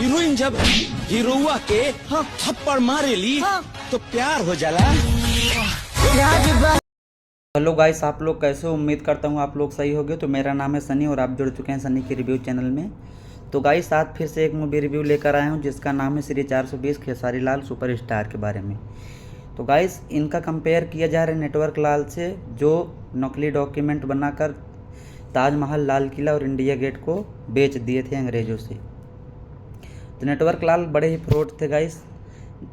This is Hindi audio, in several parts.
हीरोइन जब हीरोआ के थप्पड़ मारे ली तो प्यार हो जाला। हेलो गाइस, आप लोग कैसे हो? उम्मीद करता हूँ आप लोग सही होगे। तो मेरा नाम है सनी और आप जुड़ चुके हैं सनी के रिव्यू चैनल में। तो गाइस, आज फिर से एक मूवी रिव्यू लेकर आया हूँ जिसका नाम है श्री 420 खेसारी लाल सुपरस्टार के बारे में। तो गाइस, इनका कंपेयर किया जा रहा है नेटवर्क लाल से, जो नकली डॉक्यूमेंट बनाकर ताजमहल, लाल किला और इंडिया गेट को बेच दिए थे अंग्रेज़ों से। तो नेटवर्क लाल बड़े ही फ्रॉड थे गाइस,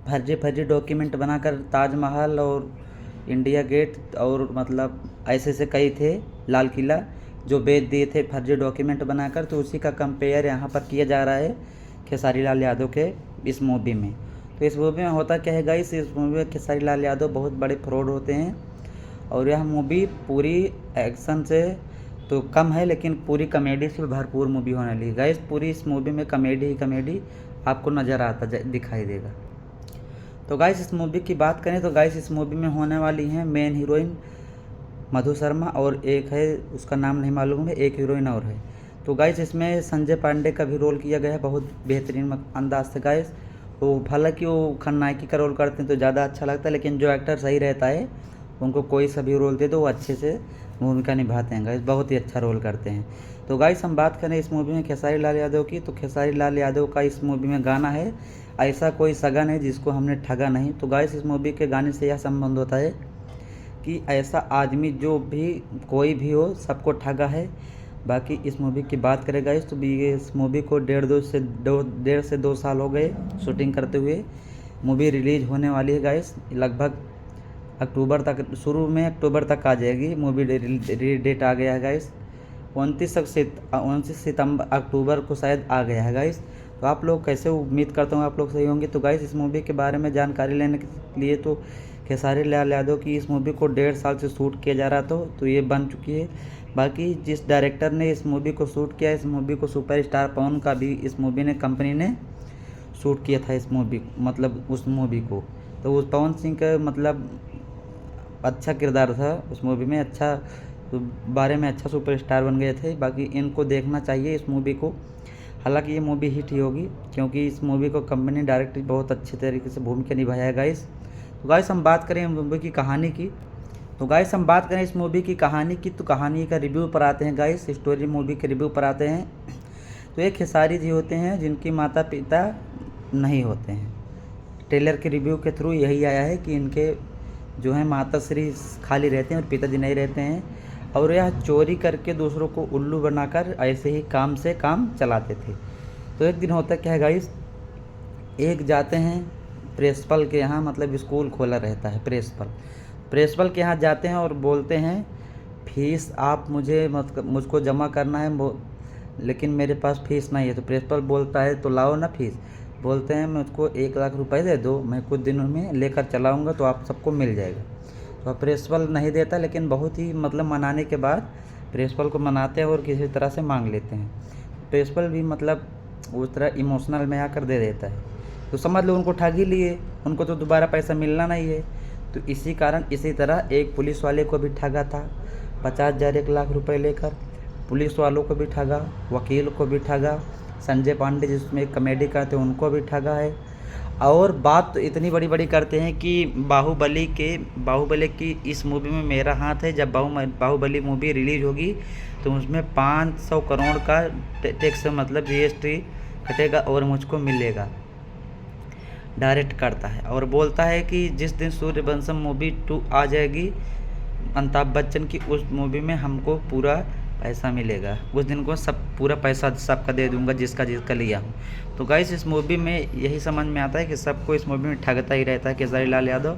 फर्जी डॉक्यूमेंट बनाकर ताजमहल और इंडिया गेट और मतलब ऐसे से कई थे, लाल किला जो बेच दिए थे फर्जी डॉक्यूमेंट बनाकर। तो उसी का कंपेयर यहाँ पर किया जा रहा है खेसारी लाल यादव के इस मूवी में। तो इस मूवी में होता क्या है गाइस, इस मूवी में खेसारी लाल यादव बहुत बड़े फ्रॉड होते हैं और यह मूवी पूरी एक्शन से तो कम है लेकिन पूरी कॉमेडी से भरपूर मूवी होने लगी गाइस। पूरी इस मूवी में कॉमेडी ही कॉमेडी आपको नज़र आता दिखाई देगा। तो गाइस, इस मूवी की बात करें तो गाइस, इस मूवी में होने वाली हैं मेन हीरोइन मधु शर्मा और एक है, उसका नाम नहीं मालूम है, एक हीरोइन और है। तो गाइस, इसमें संजय पांडे का भी रोल किया गया है बहुत बेहतरीन अंदाज से गाइस। वो हालांकि वो खलनायकी का रोल करते हैं तो ज़्यादा अच्छा लगता है, लेकिन जो एक्टर सही रहता है उनको कोई सा भी रोल दे दो वो अच्छे से भूमिका निभाते हैं गाइस, बहुत ही अच्छा रोल करते हैं। तो गाइस, हम बात करें इस मूवी में खेसारी लाल यादव की, तो खेसारी लाल यादव का इस मूवी में गाना है ऐसा कोई सगा नहीं जिसको हमने ठगा नहीं। तो गाइस, इस मूवी के गाने से यह संबंध होता है कि ऐसा आदमी जो भी कोई भी हो सबको ठगा है। बाकी इस मूवी की बात करें गाइस तो इस मूवी को डेढ़ से दो साल हो गए शूटिंग करते हुए। मूवी रिलीज होने वाली है गाइस लगभग अक्टूबर तक, शुरू में अक्टूबर तक आ जाएगी। मूवी डेट आ गया है गाइस 29 सितंबर अक्टूबर को शायद आ गया है गाइस। तो आप लोग कैसे, उम्मीद करता हूँ आप लोग सही होंगे। तो गाइस, इस मूवी के बारे में जानकारी लेने के लिए तो खेसारी लाल यादव की इस मूवी को 1.5 साल से शूट किया जा रहा था, तो ये बन चुकी है। बाकी जिस डायरेक्टर ने इस मूवी को शूट किया, इस मूवी को सुपरस्टार पवन का भी इस मूवी ने कंपनी ने शूट किया था इस मूवी, मतलब उस मूवी को। तो उस पवन सिंह का मतलब अच्छा किरदार था उस मूवी में, अच्छा तो बारे में अच्छा सुपरस्टार बन गए थे। बाकी इनको देखना चाहिए इस मूवी को, हालांकि ये मूवी हिट ही होगी क्योंकि इस मूवी को कंपनी डायरेक्टर बहुत अच्छे तरीके से भूमिका निभाया है गाइस। तो गाइस, हम बात करें मूवी की कहानी की, तो गाइस हम बात करें इस मूवी की कहानी की, तो कहानी का रिव्यू पर आते हैं गाइस, स्टोरी मूवी के रिव्यू पर आते हैं। तो एक खेसारी जी होते हैं जिनकी माता पिता नहीं होते हैं। ट्रेलर के रिव्यू के थ्रू यही आया है कि इनके जो है माता श्री खाली रहते हैं और पिताजी नहीं रहते हैं, और यह चोरी करके दूसरों को उल्लू बनाकर ऐसे ही काम से काम चलाते थे। तो एक दिन होता क्या है गाइस, एक जाते हैं प्रिंसिपल के यहाँ, मतलब स्कूल खोला रहता है, प्रिंसिपल के यहाँ जाते हैं और बोलते हैं फीस आप मुझको जमा करना है, लेकिन मेरे पास फीस नहीं है। तो प्रिंसिपल बोलता है तो लाओ ना फीस। बोलते हैं मुझको 1 लाख रुपए दे दो, मैं कुछ दिनों में लेकर चलाऊँगा तो आप सबको मिल जाएगा। तो प्रिंसिपल नहीं देता, लेकिन बहुत ही मतलब मनाने के बाद प्रिंसिपल को मनाते हैं और किसी तरह से मांग लेते हैं। प्रिंसिपल भी मतलब उस तरह इमोशनल में आकर दे देता है, तो समझ लो उनको ठग ही लिए, उनको तो दोबारा पैसा मिलना नहीं है। तो इसी कारण इसी तरह एक पुलिस वाले को भी ठगा था 50,000 1 लाख रुपए लेकर, पुलिस वालों को भी ठगा, वकील को भी ठगा, संजय पांडे जिसमें कॉमेडी करते हैं उनको भी ठगा है। और बात तो इतनी बड़ी करते हैं कि बाहुबली की इस मूवी में मेरा हाथ है। जब बाहुबली मूवी रिलीज होगी तो उसमें 500 करोड़ का टैक्स मतलब GST कटेगा और मुझको मिलेगा, डायरेक्ट करता है। और बोलता है कि जिस दिन सूर्यवंशम मूवी 2 आ जाएगी अमिताभ बच्चन की, उस मूवी में हमको पूरा पैसा मिलेगा, उस दिन को सब पूरा पैसा सबका दे दूंगा जिसका लिया हूँ। तो गाइस, इस मूवी में यही समझ में आता है कि सबको इस मूवी में ठगता ही रहता है खेसारी लाल यादव।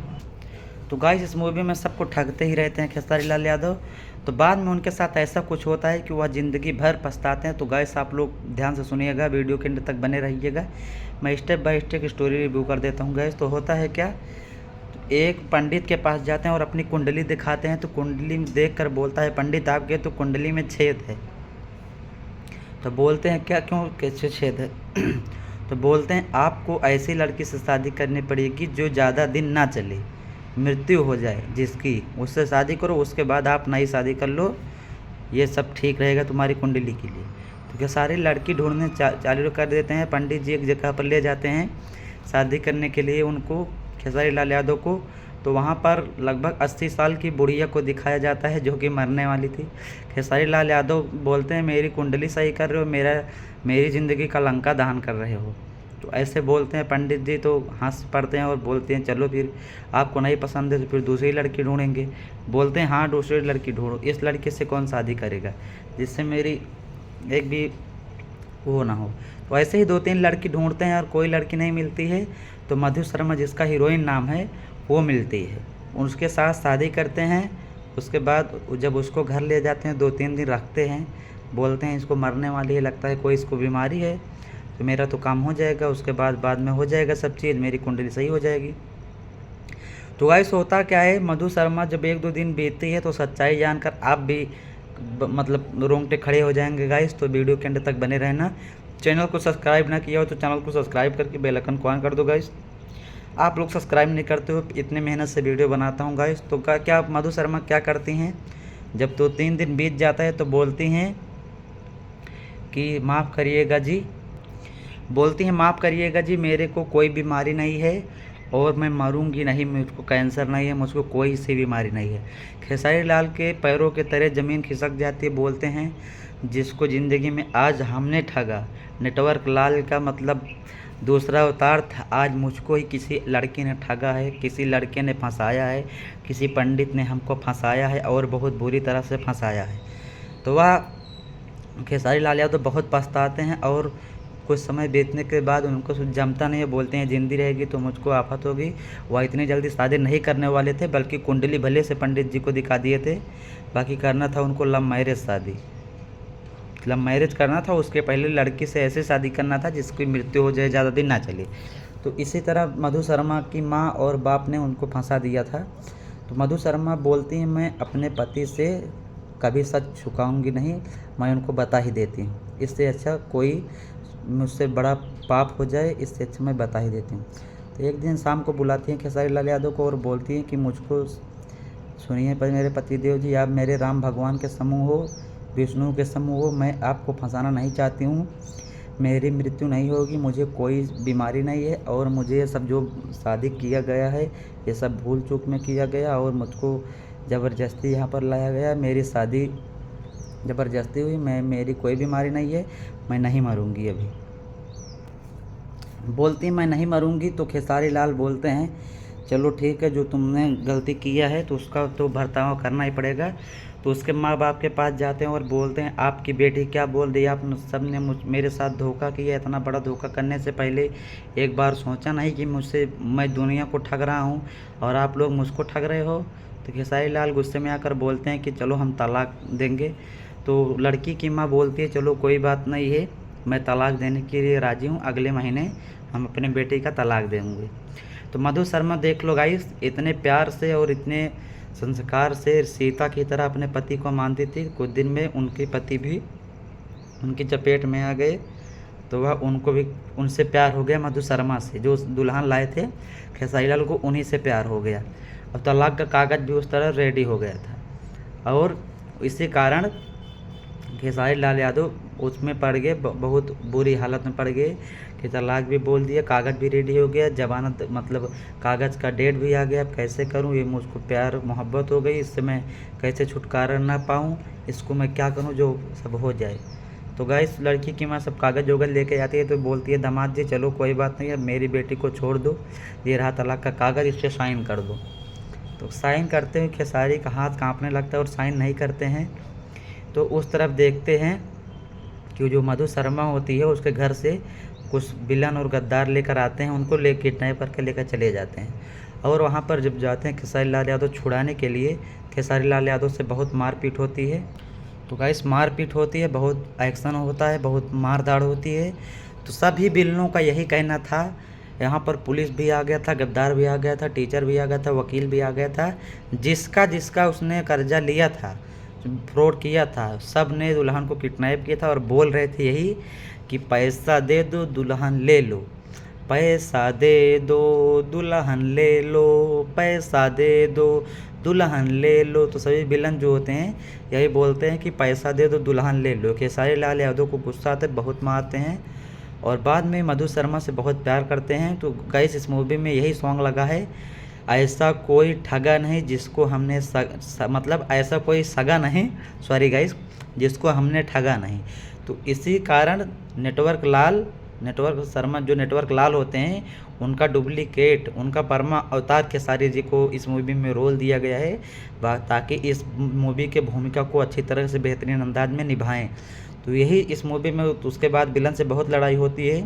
तो गाइस, इस मूवी में सबको ठगते ही रहते हैं खेसारी लाल यादव। तो बाद में उनके साथ ऐसा कुछ होता है कि वह ज़िंदगी भर पछताते हैं। तो गाइस, आप लोग ध्यान से सुनिएगा, वीडियो के अंत तक बने रहिएगा, मैं step by step story review कर देता हूँ गाइस। तो होता है क्या, एक पंडित के पास जाते हैं और अपनी कुंडली दिखाते हैं। तो कुंडली देखकर बोलता है पंडित आपके तो कुंडली में छेद है। तो बोलते हैं क्या, क्यों, कैसे छेद है? तो बोलते हैं आपको ऐसी लड़की से शादी करनी पड़ेगी जो ज़्यादा दिन ना चले, मृत्यु हो जाए जिसकी, उससे शादी करो, उसके बाद आप नई शादी कर लो, ये सब ठीक रहेगा तुम्हारी कुंडली के लिए। तो खेसारी लड़की ढूंढने चालू कर देते हैं। पंडित जी एक जगह पर ले जाते हैं शादी करने के लिए उनको, खेसारी लाल यादव को। तो वहाँ पर लगभग 80 साल की बुढ़िया को दिखाया जाता है जो कि मरने वाली थी। खेसारी लाल यादव बोलते हैं मेरी कुंडली सही कर रहे हो, मेरी ज़िंदगी का लंका दहन कर रहे हो। तो ऐसे बोलते हैं पंडित जी, तो हंस पड़ते हैं और बोलते हैं चलो फिर आपको नहीं पसंद है तो फिर दूसरी लड़की ढूंढेंगे। बोलते हैं हाँ दूसरी लड़की ढूंढो, इस लड़के से कौन शादी करेगा जिससे मेरी एक भी वो ना हो। तो ऐसे ही 2-3 लड़की ढूंढते हैं और कोई लड़की नहीं मिलती है। तो मधु शर्मा जिसका हीरोइन नाम है वो मिलती है, उसके साथ शादी करते हैं। उसके बाद जब उसको घर ले जाते हैं 2-3 दिन रखते हैं, बोलते हैं इसको मरने वाली है, लगता है कोई इसको बीमारी है, तो मेरा तो काम हो जाएगा, उसके बाद में हो जाएगा सब चीज़, मेरी कुंडली सही हो जाएगी। तो गाइस होता क्या है, मधु शर्मा जब 1-2 दिन बीतती है तो सच्चाई जानकर आप भी मतलब रोंगटे खड़े हो जाएंगे गाइस। तो वीडियो के अंत तक बने रहना। चैनल को सब्सक्राइब ना किया हो तो चैनल को सब्सक्राइब करके बेल आइकन को ऑन कर दो गाइस। आप लोग सब्सक्राइब नहीं करते हो, इतने मेहनत से वीडियो बनाता हूँ गाइस। तो क्या मधु शर्मा क्या करती हैं, जब 2-3 दिन बीत जाता है तो बोलती हैं कि माफ़ करिएगा जी, बोलती हैं माफ़ करिएगा जी, मेरे को कोई बीमारी नहीं है और मैं मरूंगी नहीं, मुझको कैंसर नहीं है, मुझको कोई सी बीमारी नहीं है। खेसारी लाल के पैरों के तले ज़मीन खिसक जाती है। बोलते हैं जिसको ज़िंदगी में आज हमने ठगा, नेटवर्क लाल का मतलब दूसरा अवतार था, आज मुझको ही किसी लड़की ने ठगा है, किसी लड़के ने फंसाया है, किसी पंडित ने हमको फंसाया है और बहुत बुरी तरह से फंसाया है। तो वह खेसारी लाल यादव बहुत पछताते हैं और कुछ समय बीतने के बाद उनको जमता नहीं है। बोलते हैं जिंदी रहेगी तो मुझको आफत होगी। वह इतनी जल्दी शादी नहीं करने वाले थे, बल्कि कुंडली भले से पंडित जी को दिखा दिए थे, बाकी करना था उनको लव मैरिज शादी, लव मैरिज करना था। उसके पहले लड़की से ऐसे शादी करना था जिसकी मृत्यु हो जाए, ज़्यादा दिन ना चले। तो इसी तरह मधु शर्मा की माँ और बाप ने उनको फंसा दिया था। तो मधु शर्मा बोलती हैं मैं अपने पति से कभी सच छुपाऊंगी नहीं, मैं उनको बता ही देती हूँ, इससे अच्छा कोई मुझसे बड़ा पाप हो जाए, इससे अच्छा मैं बता ही देती हूँ। तो एक दिन शाम को बुलाती हैं खेसारी लाल यादव को और बोलती हैं कि मुझको सुनिए पर मेरे पतिदेव जी, आप मेरे राम भगवान के समूह हो, विष्णु के समूह हो, मैं आपको फंसाना नहीं चाहती हूँ, मेरी मृत्यु नहीं होगी, मुझे कोई बीमारी नहीं है और मुझे ये सब जो शादी किया गया है ये सब भूल चूक में किया गया और मुझको ज़बरदस्ती यहाँ पर लाया गया, मेरी शादी ज़बरदस्ती हुई, मेरी कोई बीमारी नहीं है, मैं नहीं मरूंगी अभी। बोलती मैं नहीं मरूंगी। तो खेसारी लाल बोलते हैं चलो ठीक है, जो तुमने गलती किया है तो उसका तो बर्ताव करना ही पड़ेगा। तो उसके माँ बाप के पास जाते हैं और बोलते हैं आपकी बेटी क्या बोल दी, आप सब ने मेरे साथ धोखा किया, इतना बड़ा धोखा करने से पहले एक बार सोचा नहीं कि मैं दुनिया को ठग रहा हूँ और आप लोग मुझको ठग रहे हो। तो खेसारी लाल गुस्से में आकर बोलते हैं कि चलो हम तलाक देंगे। तो लड़की की माँ बोलती है चलो कोई बात नहीं है, मैं तलाक देने के लिए राज़ी हूँ, अगले महीने हम अपने बेटे का तलाक देंगे। तो मधु शर्मा देख लो गाइस, इतने प्यार से और इतने संस्कार से सीता की तरह अपने पति को मानती थी। कुछ दिन में उनके पति भी उनकी चपेट में आ गए, तो वह उनको भी उनसे प्यार हो गया मधु शर्मा से, जो दुल्हन लाए थे खेसारी लाल को, उन्हीं से प्यार हो गया। अब तलाक का कागज़ भी उस तरह रेडी हो गया था और इसी कारण खेसारी लाल यादव उसमें पड़ गए, बहुत बुरी हालत में पड़ गए कि तलाक भी बोल दिया, कागज़ भी रेडी हो गया, जमानत मतलब कागज़ का डेट भी आ गया। अब कैसे करूं, ये मुझको प्यार मोहब्बत हो गई, इससे मैं कैसे छुटकारा ना पाऊं, इसको मैं क्या करूं जो सब हो जाए। तो गाइस लड़की की माँ सब कागज़ वगैरह लेके जाती है। तो बोलती है दामाद जी चलो कोई बात नहीं है, मेरी बेटी को छोड़ दो, ये रहा तलाक का कागज़, इस पर साइन कर दो। तो साइन करते हुए खेसारी का हाथ काँपने लगता है और साइन नहीं करते हैं। तो उस तरफ देखते हैं कि जो मधु शर्मा होती है उसके घर से कुछ विलन और गद्दार लेकर आते हैं, उनको किडनैप करके लेकर चले जाते हैं। और वहाँ पर जब जाते हैं खेसारी लाल यादव छुड़ाने के लिए, खेसारी लाल यादव से बहुत मारपीट होती है। तो गाइस मारपीट होती है, बहुत एक्शन होता है, बहुत मार धाड़ होती है। तो सभी विलनों का यही कहना था, यहाँ पर पुलिस भी आ गया था, गद्दार भी आ गया था, टीचर भी आ गया था, वकील भी आ गया था, जिसका उसने कर्जा लिया था, फ्रॉड किया था, सब ने दुल्हन को किडनैप किया था और बोल रहे थे यही कि पैसा दे दो दुल्हन ले लो। पैसा दे दो दुल्हन ले लो, पैसा दे दो दुल्हन ले लो। तो सभी विलन जो होते हैं यही बोलते हैं कि पैसा दे दो दुल्हन ले लो। खेसारी लाल यादव को गुस्सा आते बहुत मारते हैं और बाद में मधु शर्मा से बहुत प्यार करते हैं। तो गाइस इस मूवी में यही सॉन्ग लगा है, ऐसा कोई ठगा नहीं जिसको हमने मतलब ऐसा कोई सगा नहीं, सॉरी गाइस, जिसको हमने ठगा नहीं। तो इसी कारण नेटवर्क शर्मा जो नेटवर्क लाल होते हैं उनका डुप्लीकेट, उनका परमा अवतार खेसारी जी को इस मूवी में रोल दिया गया है ताकि इस मूवी के भूमिका को अच्छी तरह से बेहतरीन अंदाज में निभाएं। तो यही इस मूवी में उसके बाद विलन से बहुत लड़ाई होती है।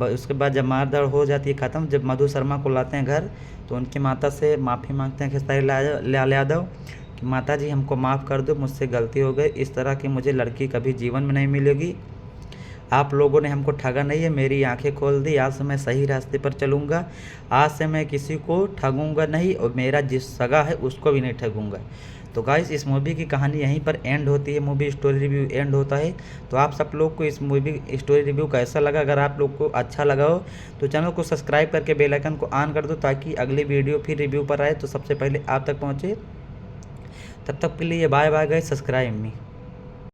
उसके बाद जब मारधाड़ हो जाती है ख़त्म, जब मधु शर्मा को लाते हैं घर तो उनकी माता से माफ़ी मांगते हैं खेसारी लाल यादव कि माता जी हमको माफ़ कर दो, मुझसे गलती हो गई, इस तरह की मुझे लड़की कभी जीवन में नहीं मिलेगी। आप लोगों ने हमको ठगा नहीं है, मेरी आंखें खोल दी, आज से मैं सही रास्ते पर चलूँगा, आज से मैं किसी को ठगूंगा नहीं और मेरा जिस सगा है उसको भी नहीं ठगूंगा। तो गाइस इस मूवी की कहानी यहीं पर एंड होती है, मूवी स्टोरी रिव्यू एंड होता है। तो आप सब लोग को इस मूवी स्टोरी रिव्यू कैसा लगा? अगर आप लोग को अच्छा लगा हो तो चैनल को सब्सक्राइब करके बेल आइकन को ऑन कर दो ताकि अगली वीडियो फिर रिव्यू पर आए तो सबसे पहले आप तक पहुँचे। तब तक के लिए बाय बाय गाइस, सब्सक्राइब मी।